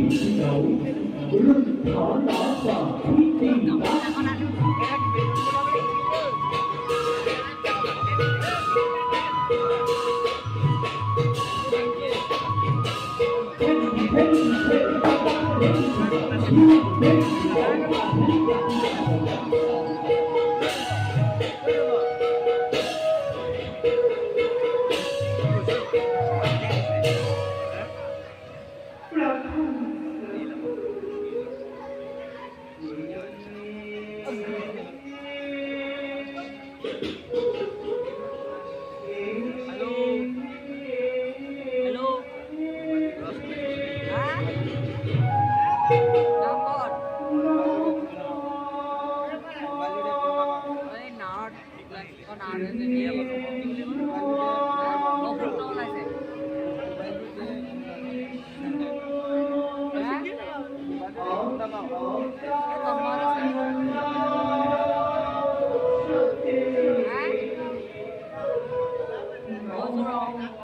手，论坛打法天地打。Hãy subscribe cho kênh Ghiền Mì Gõ để không bỏ lỡ